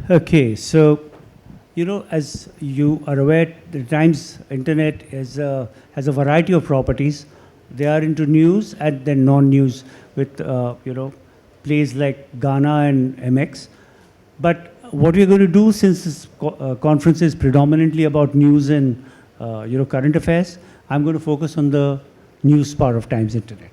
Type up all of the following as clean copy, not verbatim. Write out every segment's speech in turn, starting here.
Okay, so as you are aware, the Times Internet has a variety of properties. They are into news and then non-news with plays like Ghana and MX. But what we're going to do, since this conference is predominantly about news and current affairs, I'm going to focus on the news part of Times Internet.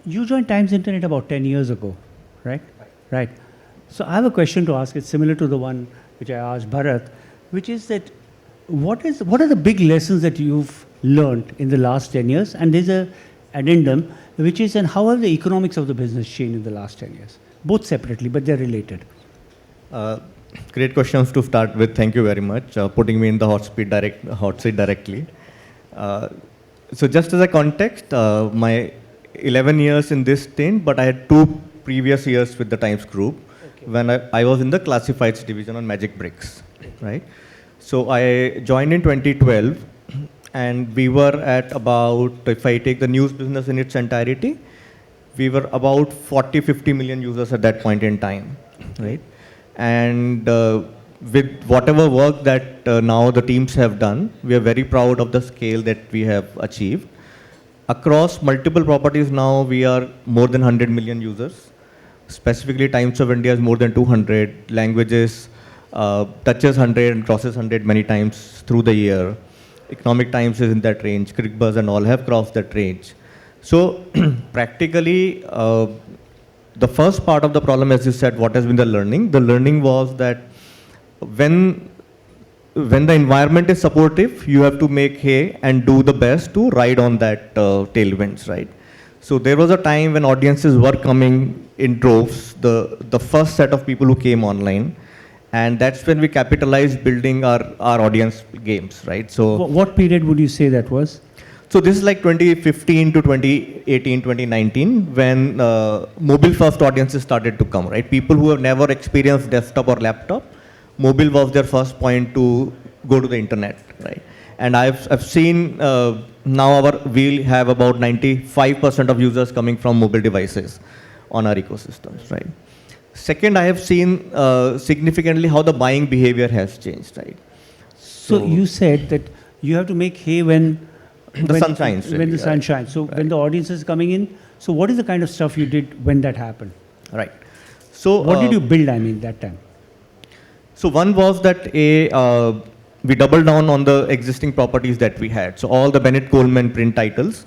You joined Times Internet about 10 years ago, right? Right. So I have a question to ask. It's similar to the one which I asked Bharat, which is that what are the big lessons that you've learned in the last 10 years? And there's a addendum, which is, and how have the economics of the business changed in the last 10 years? Both separately, but they're related. Great questions to start with. Thank you very much, putting me in the hot seat directly. So just as a context, my 11 years in this stint, but I had 2 previous years with the Times Group when I was in the classifieds division on Magic Bricks, right? So I joined in 2012, and we were at about, if I take the news business in its entirety, we were about 50 million users at that point in time, right? And with whatever work that now the teams have done, we are very proud of the scale that we have achieved. Across multiple properties now, we are more than 100 million users. Specifically, Times of India is more than 200 languages, touches 100 and crosses 100 many times through the year. Economic Times is in that range. CricBuzz and all have crossed that range. So practically, the first part of the problem, as you said, what has been the learning? The learning was that when the environment is supportive, you have to make hay and do the best to ride on that tailwinds, right? So there was a time when audiences were coming in droves, the first set of people who came online, and that's when we capitalized building our audience games, right? So what period would you say that was? So this is like 2015 to 2018, 2019, when mobile first audiences started to come, right? People who have never experienced desktop or laptop, mobile was their first point to go to the internet, right? And I've seen now we'll have about 95% of users coming from mobile devices on our ecosystems, right? Second, I have seen significantly how the buying behavior has changed, right? So you said that you have to make hay when the sun shines. When the sun shines. So when the audience is coming in, so what is the kind of stuff you did when that happened? Right. So what did you build, that time? So one was that we doubled down on the existing properties that we had. So all the Bennett Coleman print titles,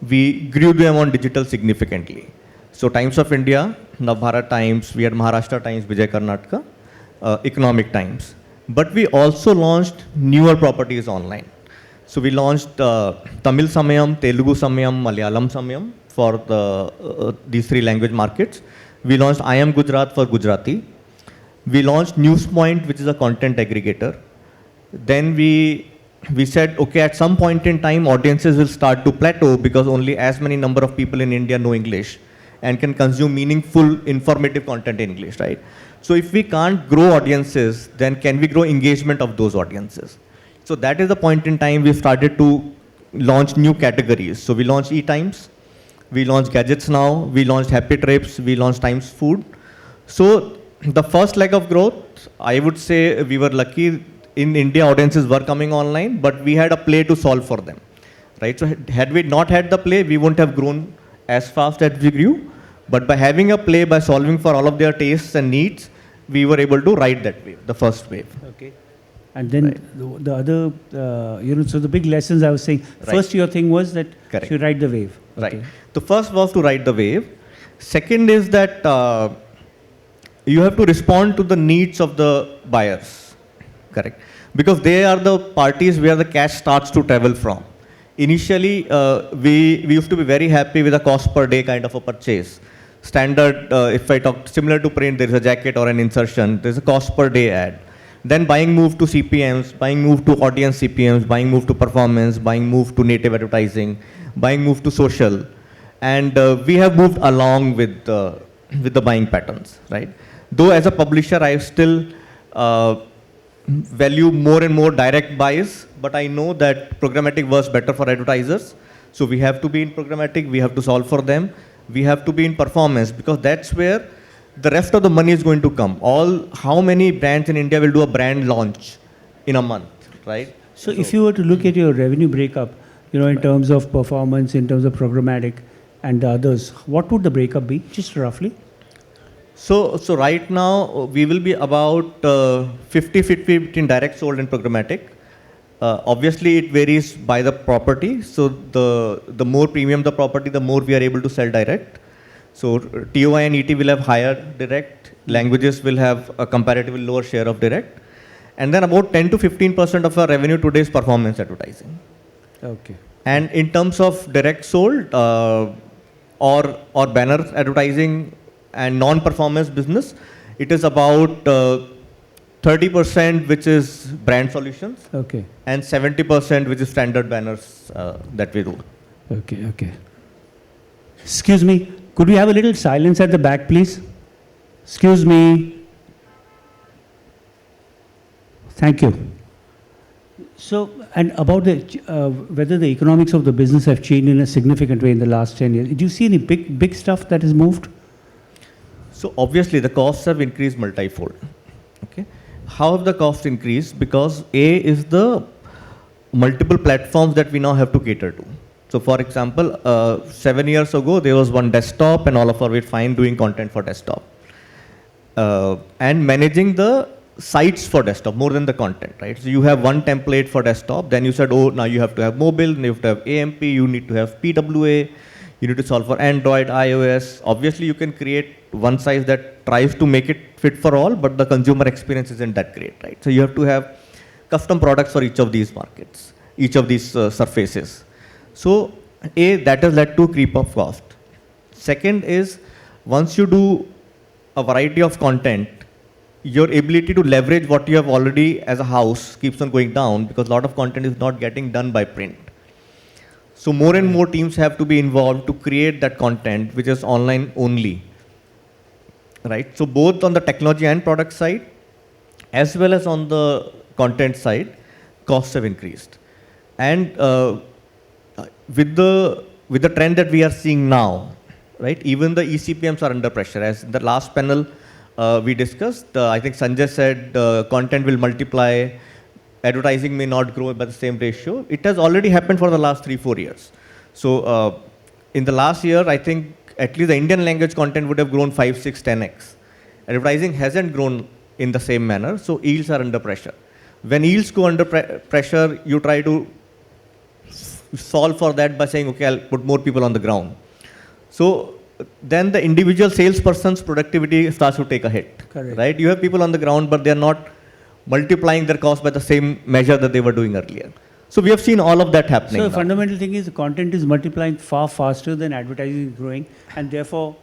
we grew them on digital significantly. So Times of India, Navbharat Times, we had Maharashtra Times, Vijay Karnataka, Economic Times. But we also launched newer properties online. So we launched Tamil Samayam, Telugu Samayam, Malayalam Samayam for these 3 language markets. We launched I Am Gujarat for Gujarati. We launched Newspoint, which is a content aggregator. Then we said, okay, at some point in time, audiences will start to plateau because only as many number of people in India know English and can consume meaningful, informative content in English, right? So if we can't grow audiences, then can we grow engagement of those audiences? So that is the point in time we started to launch new categories. So we launched E-Times, we launched Gadgets Now, we launched Happy Trips, we launched Times Food. So the first leg of growth, I would say we were lucky. In India, audiences were coming online, but we had a play to solve for them, right? So had we not had the play, we wouldn't have grown as fast as we grew. But by having a play, by solving for all of their tastes and needs, we were able to ride that wave, the first wave. Okay. And then the other, so the big lessons I was saying, first your thing was that you ride the wave. Right. Okay. The first was to ride the wave. Second is that you have to respond to the needs of the buyers. Correct. Because they are the parties where the cash starts to travel from. Initially, we used to be very happy with a cost per day kind of a purchase. Standard, if I talk similar to print, there is a jacket or an insertion, there is a cost per day ad. Then buying moved to CPMs, buying moved to audience CPMs, buying moved to performance, buying moved to native advertising, buying moved to social. And we have moved along with the buying patterns, right? Though as a publisher, I still value more and more direct buys, but I know that programmatic works better for advertisers. So we have to be in programmatic, we have to solve for them. We have to be in performance because that's where the rest of the money is going to come. How many brands in India will do a brand launch in a month, right? So if you were to look at your revenue breakup, in terms of performance, in terms of programmatic and the others, what would the breakup be, just roughly? So right now we will be about 50-50 between direct sold and programmatic. Obviously, it varies by the property. So the more premium the property, the more we are able to sell direct. So TOI and ET will have higher direct. Languages will have a comparatively lower share of direct. And then about 10 to 15% of our revenue today is performance advertising. Okay. And in terms of direct sold or banner advertising and non-performance business, it is about 30% which is brand solutions. Okay. And 70% which is standard banners that we do. Okay. Excuse me, could we have a little silence at the back, please? Excuse me. Thank you. So, and about whether the economics of the business have changed in a significant way in the last 10 years. Do you see any big stuff that has moved? So obviously the costs have increased multifold. Okay. How have the costs increased? Because A is the multiple platforms that we now have to cater to. So for example, 7 years ago, there was one desktop and all of us were fine doing content for desktop. And managing the sites for desktop more than the content, right? So you have one template for desktop, then you said, oh, now you have to have mobile, then you have to have AMP, you need to have PWA, you need to solve for Android, iOS. Obviously, you can create one size that tries to make it fit for all, but the consumer experience isn't that great, right? So you have to have custom products for each of these markets, each of these surfaces. So that has led to creep of cost. Second is, once you do a variety of content, your ability to leverage what you have already as a house keeps on going down because a lot of content is not getting done by print. So more and more teams have to be involved to create that content which is online only, right? So both on the technology and product side, as well as on the content side, costs have increased. And with the trend that we are seeing now, right? Even the eCPMs are under pressure. As the last panel we discussed, I think Sanjay said content will multiply, advertising may not grow by the same ratio. It has already happened for the last 3-4 years. So in the last year, I think at least the Indian language content would have grown 5, 6, 10x. Advertising hasn't grown in the same manner, so yields are under pressure. When yields go under pressure, you try to solve for that by saying, okay, I'll put more people on the ground. So then the individual salesperson's productivity starts to take a hit. Correct. Right? You have people on the ground, but they're not multiplying their cost by the same measure that they were doing earlier. So we have seen all of that happening. So the now. fundamental thing is the content is multiplying far faster than advertising is growing, and therefore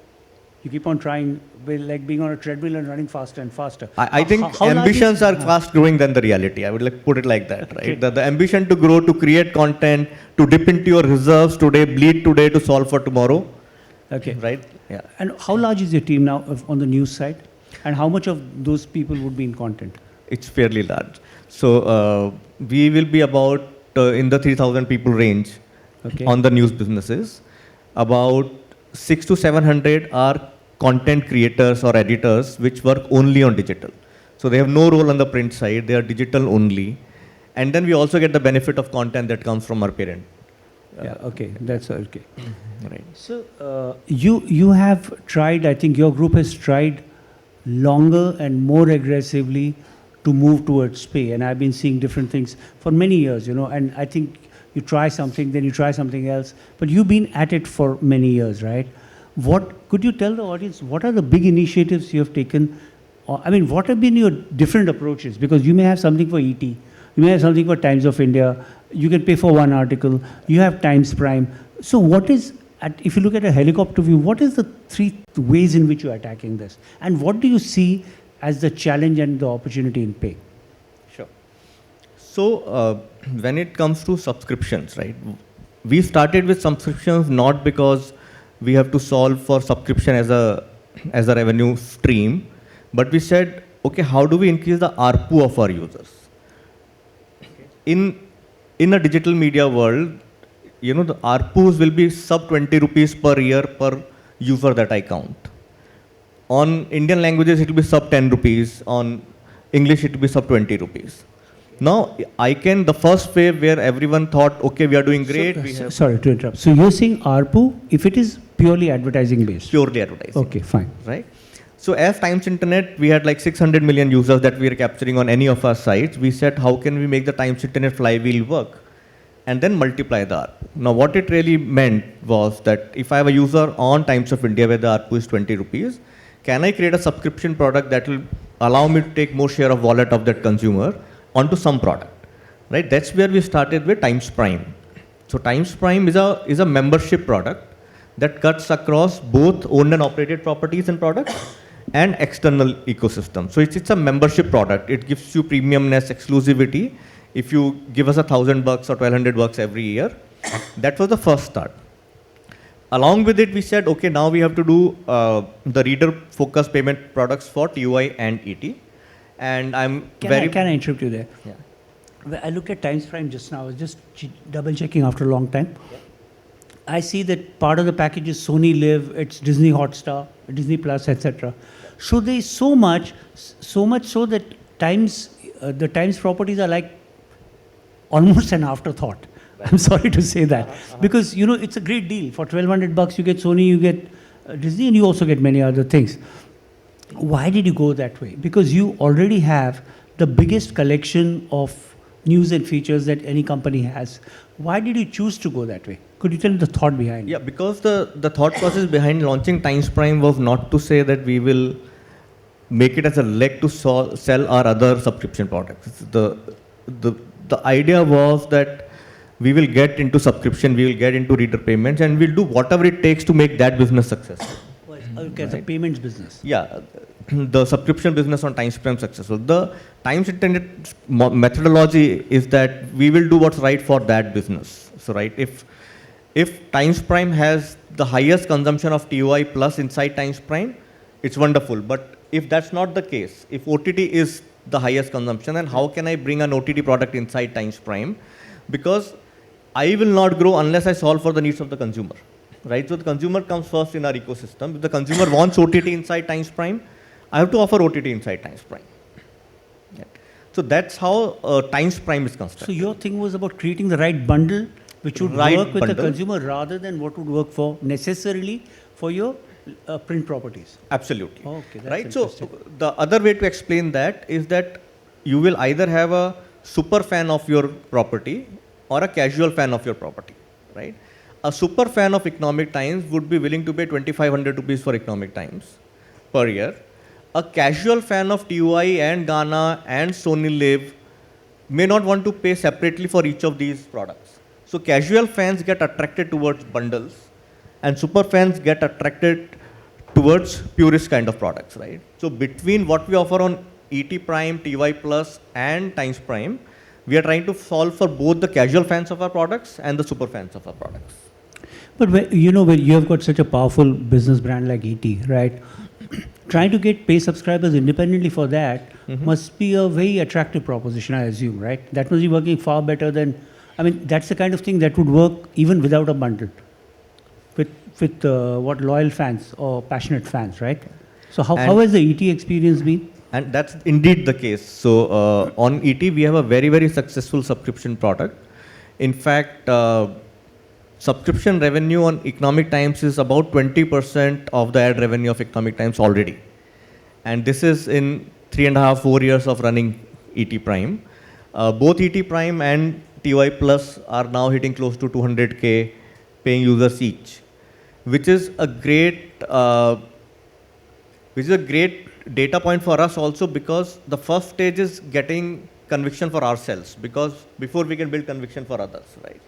you keep on trying, like being on a treadmill and running faster and faster. I think how ambitions are fast growing than the reality. I would like put it like that, right? Okay. The ambition to grow, to create content, to dip into your reserves today, bleed today to solve for tomorrow. Okay. Right? Yeah. And how large is your team now on the news side? And how much of those people would be in content? It's fairly large. So we will be about in the 3,000 people range on the news businesses. About 600 to 700 are content creators or editors which work only on digital. So they have no role on the print side, they are digital only. And then we also get the benefit of content that comes from our parent. Yeah, okay, that's okay. Right. So you have tried, I think your group has tried longer and more aggressively to move towards pay. And I've been seeing different things for many years, and I think you try something, then you try something else, but you've been at it for many years, right? Could you tell the audience, what are the big initiatives you have taken? What have been your different approaches? Because you may have something for ET, you may have something for Times of India, you can pay for one article, you have Times Prime. So if you look at a helicopter view, what is the 3 ways in which you're attacking this? And what do you see as the challenge and the opportunity in pay? Sure. So when it comes to subscriptions, right? We started with subscriptions not because we have to solve for subscription as a revenue stream, but we said, okay, how do we increase the ARPU of our users? In a digital media world, the ARPUs will be sub 20 rupees per year per user that I count. on Indian languages, it will be sub 10 rupees. On English, it will be sub 20 rupees. Now, the first wave where everyone thought, okay, we are doing great. Sorry to interrupt. So you're saying ARPU, if it is purely advertising based? Purely advertising. Okay, fine. Right? So as Times Internet, we had like 600 million users that we were capturing on any of our sites. We said, how can we make the Times Internet flywheel work? And then multiply the ARPU. Now, what it really meant was that if I have a user on Times of India where the ARPU is 20 rupees, can I create a subscription product that will allow me to take more share of wallet of that consumer onto some product, right? That's where we started with Times Prime. So Times Prime is a membership product that cuts across both owned and operated properties and products and external ecosystem. So it's a membership product. It gives you premiumness, exclusivity. If you give us $1,000 or $1,200 every year, that was the first start. Along with it, we said, okay, now we have to do the reader-focused payment products for TUI and ET. And Can I interrupt you there? Yeah. Well, I looked at Times Prime just now. I was just double checking after a long time. Yeah. I see that part of the package is Sony Live, it's Disney Hotstar, Disney Plus, etc. So there is so much so that the Times properties are like almost an afterthought. I'm sorry to say that. Because, it's a great deal. For $1,200, you get Sony, you get Disney, and you also get many other things. Why did you go that way? Because you already have the biggest collection of news and features that any company has. Why did you choose to go that way? Could you tell me the thought behind it? Yeah, because the thought process behind launching Times Prime was not to say that we will make it as a leg to sell our other subscription products. The idea was that we will get into subscription, we will get into reader payments, and we'll do whatever it takes to make that business successful. Okay, right? The payments business. Yeah, the subscription business on Times Prime successful. The Times Internet methodology is that we will do what's right for that business. So, right, if Times Prime has the highest consumption of TUI plus inside Times Prime, it's wonderful. But if that's not the case, if OTT is the highest consumption, then how can I bring an OTT product inside Times Prime? Because I will not grow unless I solve for the needs of the consumer, right? So the consumer comes first in our ecosystem. If the consumer wants OTT inside Times Prime, I have to offer OTT inside Times Prime. Yeah. So that's how Times Prime is constructed. So your thing was about creating the right bundle which would work with the consumer rather than what would work for necessarily for your print properties. Absolutely. Okay, that's right. So the other way to explain that is that you will either have a super fan of your property or a casual fan of your property, right? A super fan of Economic Times would be willing to pay 2,500 rupees for Economic Times per year. A casual fan of TUI and Ghana and Sony Live may not want to pay separately for each of these products. So casual fans get attracted towards bundles and super fans get attracted towards purist kind of products, right? So between what we offer on ET Prime, TY Plus and Times Prime, we are trying to solve for both the casual fans of our products and the super fans of our products. But when you have got such a powerful business brand like ET, right? Trying to get pay subscribers independently for that must be a very attractive proposition, I assume, right? That must be working far better than, that's the kind of thing that would work even without a bundle with loyal fans or passionate fans, right? So how has the ET experience been? And that's indeed the case. So on ET, we have a very, very successful subscription product. In fact, subscription revenue on Economic Times is about 20% of the ad revenue of Economic Times already. And this is in 3.5, 4 years of running ET Prime. Both ET Prime and TY Plus are now hitting close to 200K paying users each, which is a great data point for us also, because the first stage is getting conviction for ourselves, because before we can build conviction for others, right?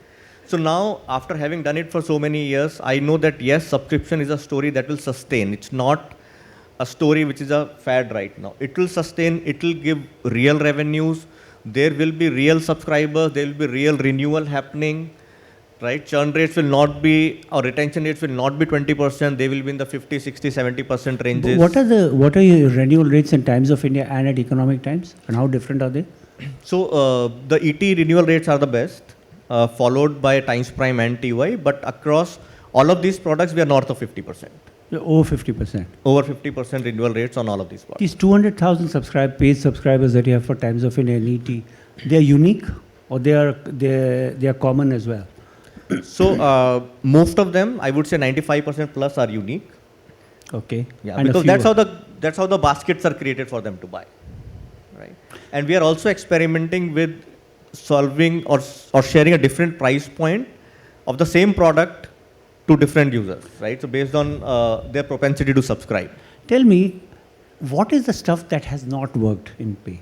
So now, after having done it for so many years, I know that yes, subscription is a story that will sustain. It's not a story which is a fad right now. It will sustain, it will give real revenues, there will be real subscribers, there will be real renewal happening, right? Churn rates will not be, or retention rates will not be 20%, they will be in the 50, 60, 70% ranges. What are your renewal rates in Times of India and at Economic Times, and how different are they? So the ET renewal rates are the best, followed by Times Prime and TY, but across all of these products, we are north of 50%. Over 50%. Over 50% renewal rates on all of these products. These 200,000 paid subscribers that you have for Times of India and ET, they are unique or they are common as well? So most of them, I would say 95% plus are unique. Okay. Yeah, And because that's how the baskets are created for them to buy, right? And we are also experimenting with solving or sharing a different price point of the same product to different users, right? So based on their propensity to subscribe. Tell me, what is the stuff that has not worked in pay?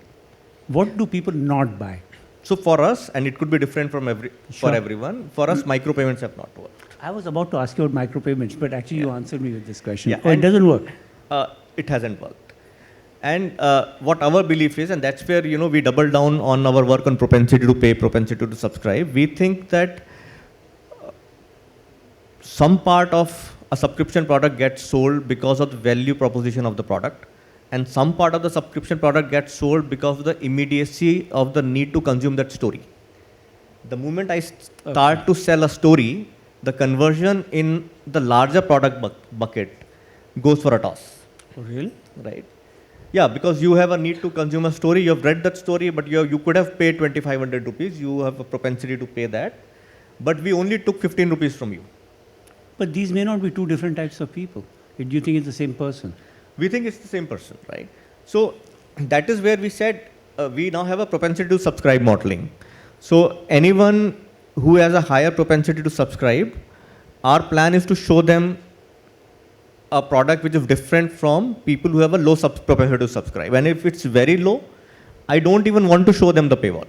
What do people not buy? So for us, and it could be different from for Sure. everyone, for us, micropayments have not worked. I was about to ask you about micropayments, but actually you answered me with this question. Yeah, Oh, it and- doesn't work. It hasn't worked. And what our belief is, and that's where we double down on our work on propensity to pay, propensity to subscribe. We think that some part of a subscription product gets sold because of the value proposition of the product, and some part of the subscription product gets sold because of the immediacy of the need to consume that story. The moment I start to sell a story, the conversion in the larger product bucket goes for a toss. Oh, really? Right. Yeah, because you have a need to consume a story. You have read that story, but you could have paid 2,500 rupees. You have a propensity to pay that, but we only took 15 rupees from you. But these may not be two different types of people. Do you think it's the same person? We think it's the same person, right? So that is where we said we now have a propensity to subscribe modeling. So anyone who has a higher propensity to subscribe, our plan is to show them a product which is different from people who have a low propensity to subscribe. And if it's very low, I don't even want to show them the paywall.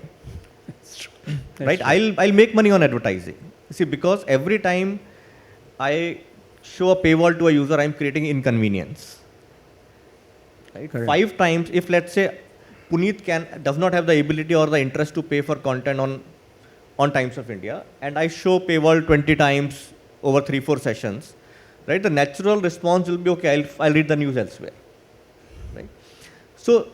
That's true. Right? I'll make money on advertising. See, because every time I show a paywall to a user, I'm creating inconvenience. Right? Correct. 5 times, if let's say Puneet does not have the ability or the interest to pay for content on Times of India, and I show paywall 20 times over 3-4 sessions, right? The natural response will be, okay, I'll read the news elsewhere, right? So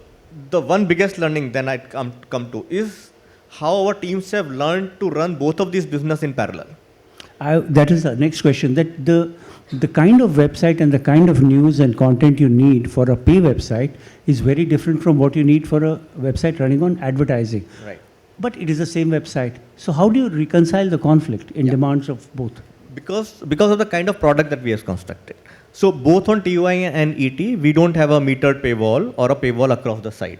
the one biggest learning then I come to is how our teams have learned to run both of these business in parallel. That is the next question. That the kind of website and the kind of news and content you need for a pay website is very different from what you need for a website running on advertising. Right. But it is the same website. So how do you reconcile the conflict in demands of both? Because of the kind of product that we have constructed. So both on TUI and ET, we don't have a metered paywall or a paywall across the site.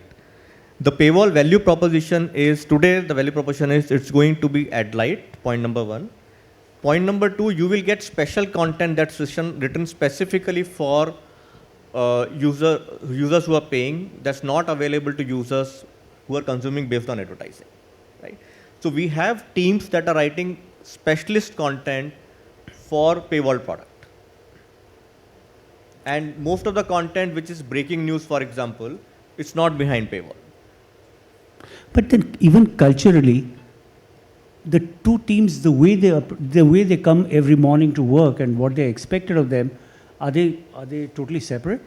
The paywall value proposition is, today the value proposition is it's going to be ad light, point number 1. Point number 2, you will get special content that's written specifically for users who are paying, that's not available to users who are consuming based on advertising. Right? So we have teams that are writing specialist content for paywall product. And most of the content which is breaking news, for example, it's not behind paywall. But then even culturally, the two teams, the way they come every morning to work and what they expected of them, are they totally separate?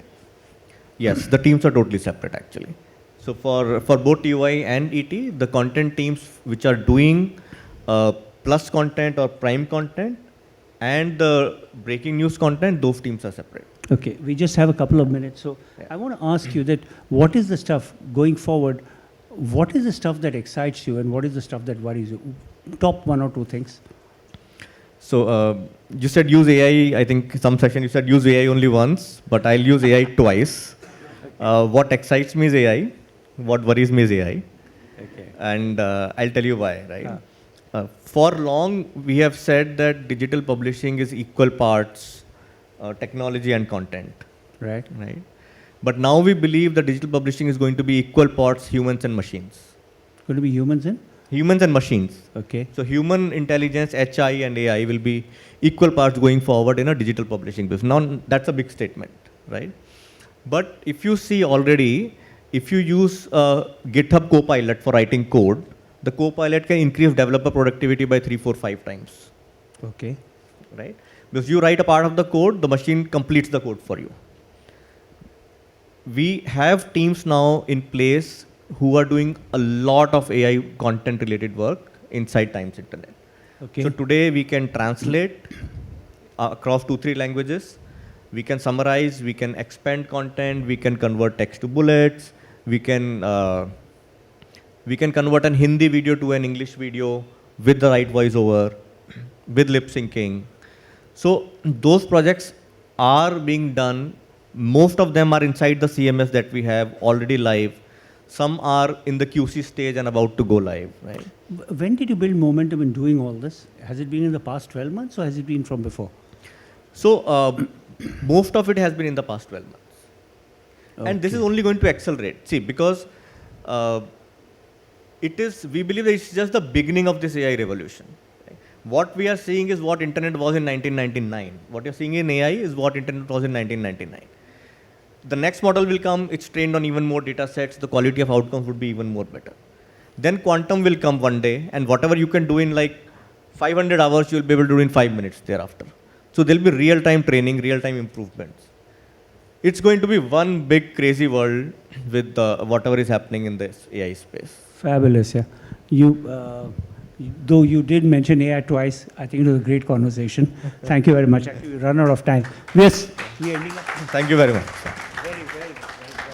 Yes, the teams are totally separate actually. So for both TUI and ET, the content teams which are doing plus content or prime content and the breaking news content, those teams are separate. Okay, we just have a couple of minutes. So Yeah. I want to ask you that what is the stuff going forward? What is the stuff that excites you and what is the stuff that worries you? Top 1 or 2 things. So you said use AI, I think some session you said use AI only once, but I'll use AI twice. What excites me is AI. What worries me is AI. Okay. And I'll tell you why, right? For long, we have said that digital publishing is equal parts technology and content. Right. Right? But now we believe that digital publishing is going to be equal parts humans and machines. Going to be humans in? Humans and machines. Okay. So human intelligence, HI and AI will be equal parts going forward in a digital publishing business. Now that's a big statement, right? But if you see already, if you use GitHub Copilot for writing code, the Copilot can increase developer productivity by 3, 4, 5 times, Okay. right? Because you write a part of the code, the machine completes the code for you. We have teams now in place who are doing a lot of AI content related work inside Times Internet. Okay. So today we can translate across 2-3 languages. We can summarize, we can expand content, we can convert text to bullets, we can convert an Hindi video to an English video with the right voiceover, with lip syncing. So those projects are being done. Most of them are inside the CMS that we have already live. Some are in the QC stage and about to go live, right? When did you build momentum in doing all this? Has it been in the past 12 months or has it been from before? So most of it has been in the past 12 months. And this is only going to accelerate. See, because we believe that it's just the beginning of this AI revolution. Right? What we are seeing is what internet was in 1999. What you're seeing in AI is what internet was in 1999. The next model will come, it's trained on even more data sets, the quality of outcomes would be even more better. Then quantum will come one day, and whatever you can do in like 500 hours, you'll be able to do in 5 minutes thereafter. So there'll be real-time training, real-time improvements. It's going to be one big crazy world with whatever is happening in this AI space. Fabulous, yeah. Though you did mention AI twice, I think it was a great conversation. Thank you very much. Actually, we run out of time. Yes, we ending up. Thank you very much.